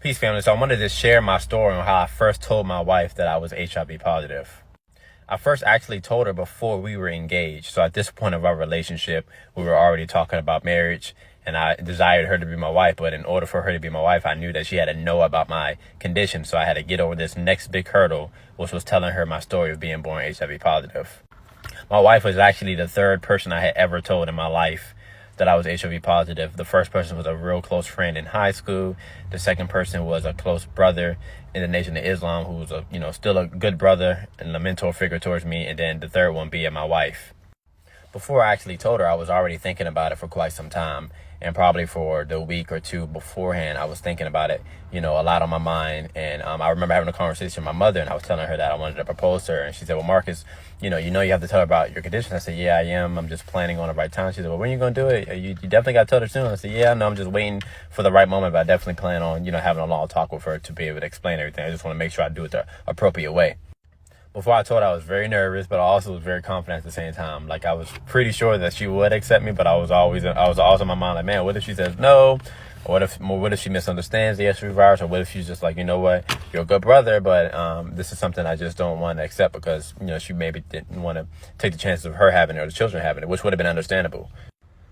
Peace, family. So I wanted to share my story on how I first told my wife that I was HIV positive. I first actually told her before we were engaged. So at this point of our relationship, we were already talking about marriage, and I desired her to be my wife. But in order for her to be my wife, I knew that she had to know about my condition. So I had to get over this next big hurdle, which was telling her my story of being born HIV positive. My wife was actually the third person I had ever told in my life that I was HIV positive. The first person was a real close friend in high school. The second person was a close brother in the Nation of Islam, who was still a good brother and a mentor figure towards me. And then the third one being my wife. Before I actually told her, I was already thinking about it for quite some time. And probably for the week or two beforehand, I was thinking about it, a lot on my mind. And I remember having a conversation with my mother, and I was telling her that I wanted to propose to her. And she said, well, Marcus, you have to tell her about your condition. I said, yeah, I am. I'm just planning on the right time. She said, well, when are you going to do it? You definitely got to tell her soon. I said, yeah, no, I'm just waiting for the right moment. But I definitely plan on, having a long talk with her to be able to explain everything. I just want to make sure I do it the appropriate way. Before I told her, I was very nervous, but I also was very confident at the same time. Like, I was pretty sure that she would accept me, but I was always in my mind like, man, what if she says no? Or what if she misunderstands the HIV virus? Or what if she's just like, you know what, you're a good brother, but this is something I just don't want to accept because, she maybe didn't want to take the chances of her having it or the children having it, which would have been understandable.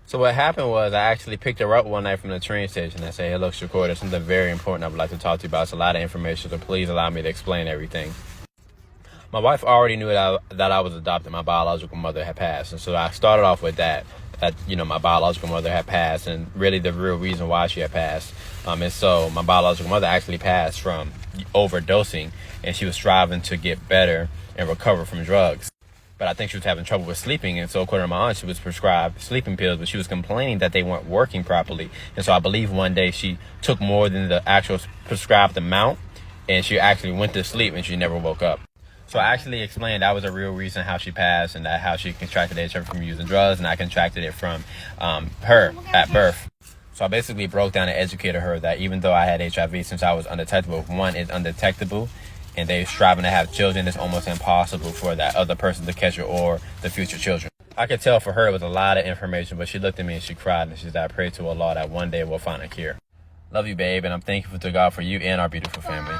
So what happened was I actually picked her up one night from the train station and said, hey, look, Shakur, there's something very important I would like to talk to you about. It's a lot of information, so please allow me to explain everything. My wife already knew that I was adopted. My biological mother had passed. And so I started off with that my biological mother had passed, and really the real reason why she had passed. And so my biological mother actually passed from overdosing, and she was striving to get better and recover from drugs. But I think she was having trouble with sleeping, and so according to my aunt, she was prescribed sleeping pills, but she was complaining that they weren't working properly. And so I believe one day she took more than the actual prescribed amount, and she actually went to sleep, and she never woke up. So I actually explained that was a real reason how she passed, and that how she contracted HIV from using drugs, and I contracted it from her at birth. So I basically broke down and educated her that even though I had HIV, since I was undetectable, one, it's undetectable, and they're striving to have children, it's almost impossible for that other person to catch it or the future children. I could tell for her it was a lot of information, but she looked at me and she cried, and she said, I pray to Allah that one day we'll find a cure. Love you, babe, and I'm thankful to God for you and our beautiful family.